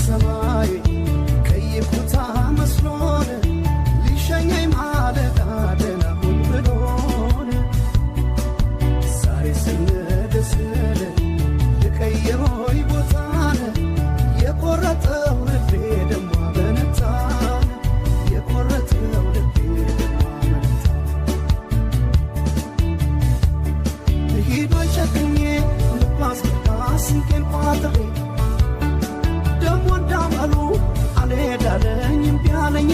ሰማይ ከይኩታ መስሎን ሊሸኘኝ ማለዳ ደህና ሁን ብሎን ዛሬ ስንደስል ልቀይሮይ ቦታን የቆረጠው ልቤ ደሞ አመነታን የቆረጠው ልቤ ደሞ አመነታን ልሂዶይ ጨክኜ ልባስገባ ስንቄን ቋጥሬ ደሞ እንዳመሉ አልሄዳለኝ እምቢ አለኝ